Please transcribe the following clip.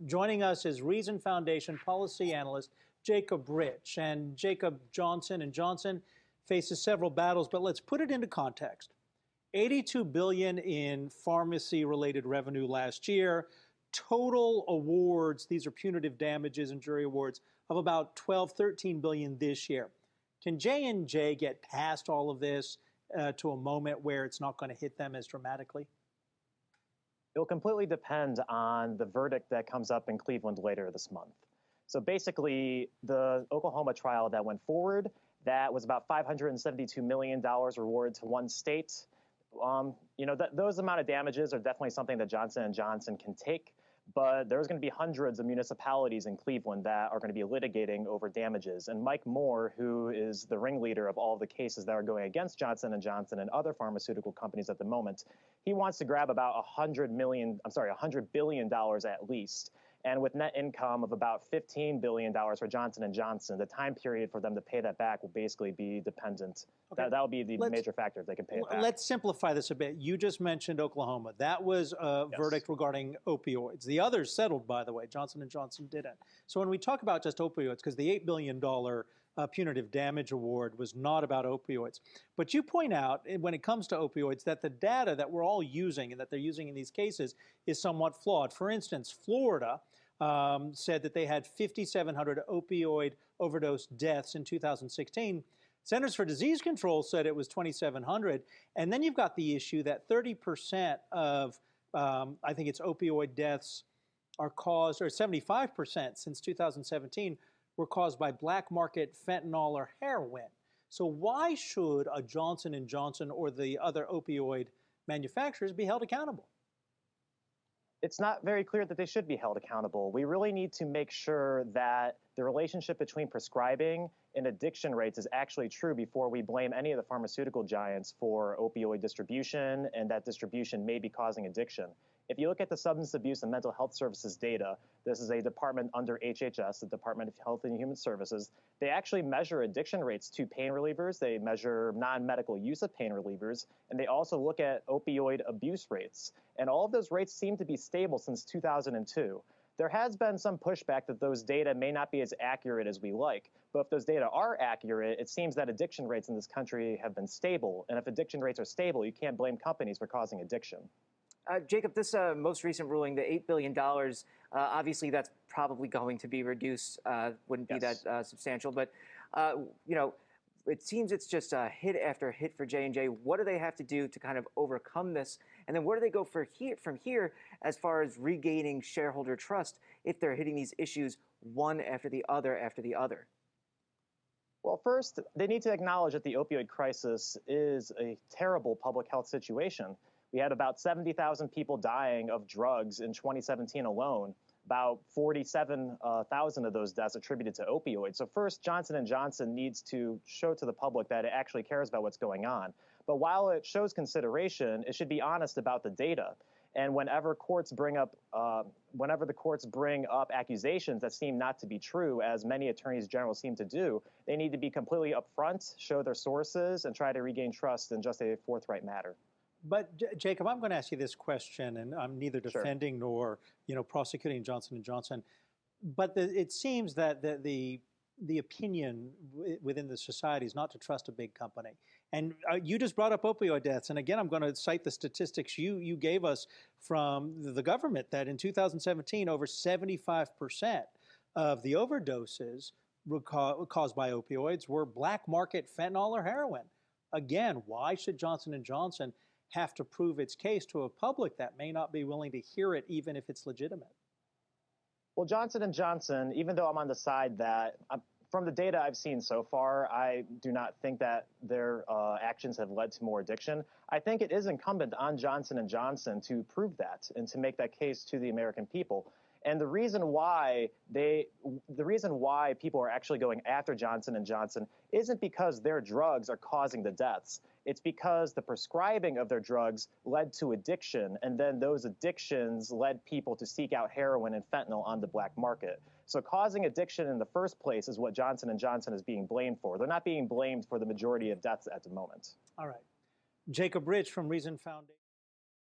Joining us is Reason Foundation policy analyst Jacob Rich. And Jacob, Johnson & Johnson faces several battles, but let's put it into context. $82 billion in pharmacy-related revenue last year. Total awards, these are punitive damages and jury awards, of about $13 billion this year. Can J&J get past all of this to a moment where it's not going to hit them as dramatically? It'll completely depend on the verdict that comes up in Cleveland later this month. So basically, the Oklahoma trial that went forward, that was about $572 million reward to one state. Those amount of damages are definitely something that Johnson & Johnson can take, but there's going to be hundreds of municipalities in Cleveland that are going to be litigating over damages. And Mike Moore, who is the ringleader of all the cases that are going against Johnson & Johnson and other pharmaceutical companies at the moment, he wants to grab about $100 billion at least. And with net income of about $15 billion for Johnson & Johnson, the time period for them to pay that back will basically be dependent. Okay. That will be the major factor if they can pay it back. Let's simplify this a bit. You just mentioned Oklahoma. That was a verdict regarding opioids. The others settled, by the way. Johnson & Johnson didn't. So when we talk about just opioids, because the $8 billion punitive damage award was not about opioids. But you point out, when it comes to opioids, that the data that we're all using and that they're using in these cases is somewhat flawed. For instance, Florida said that they had 5,700 opioid overdose deaths in 2016. Centers for Disease Control said it was 2,700. And then you've got the issue that 30% of, I think it's opioid deaths are caused, or 75% since 2017, were caused by black market fentanyl or heroin. So why should a Johnson & Johnson or the other opioid manufacturers be held accountable? It's not very clear that they should be held accountable. We really need to make sure that the relationship between prescribing and addiction rates is actually true before we blame any of the pharmaceutical giants for opioid distribution, and that distribution may be causing addiction. If you look at the Substance Abuse and Mental Health Services data, this is a department under HHS, the Department of Health and Human Services. They actually measure addiction rates to pain relievers. They measure non-medical use of pain relievers, and they also look at opioid abuse rates. And all of those rates seem to be stable since 2002. There has been some pushback that those data may not be as accurate as we like. But if those data are accurate, it seems that addiction rates in this country have been stable. And if addiction rates are stable, you can't blame companies for causing addiction. Jacob, this most recent ruling, the $8 billion, obviously that's probably going to be reduced, wouldn't be that substantial. But, it seems it's just a hit after hit for J&J. What do they have to do to kind of overcome this? And then where do they go from here as far as regaining shareholder trust if they're hitting these issues one after the other after the other? Well, first, they need to acknowledge that the opioid crisis is a terrible public health situation. We had about 70,000 people dying of drugs in 2017 alone, about 47,000 of those deaths attributed to opioids. So first, Johnson & Johnson needs to show to the public that it actually cares about what's going on. But while it shows consideration, it should be honest about the data. And whenever the courts bring up accusations that seem not to be true, as many attorneys general seem to do, they need to be completely upfront, show their sources, and try to regain trust in just a forthright matter. But Jacob, I'm going to ask you this question, and I'm neither defending nor prosecuting Johnson & Johnson. But it seems that the opinion within the society is not to trust a big company. And you just brought up opioid deaths. And again, I'm going to cite the statistics you gave us from the government that in 2017, over 75% of the overdoses caused by opioids were black market fentanyl or heroin. Again, why should Johnson & Johnson have to prove its case to a public that may not be willing to hear it, even if it's legitimate? Well, Johnson & Johnson, even though I'm on the side that, from the data I've seen so far, I do not think that their actions have led to more addiction. I think it is incumbent on Johnson & Johnson to prove that and to make that case to the American people. And the reason why people are actually going after Johnson & Johnson isn't because their drugs are causing the deaths. It's because the prescribing of their drugs led to addiction, and then those addictions led people to seek out heroin and fentanyl on the black market. So causing addiction in the first place is what Johnson & Johnson is being blamed for. They're not being blamed for the majority of deaths at the moment. All right. Jacob Rich from Reason Foundation.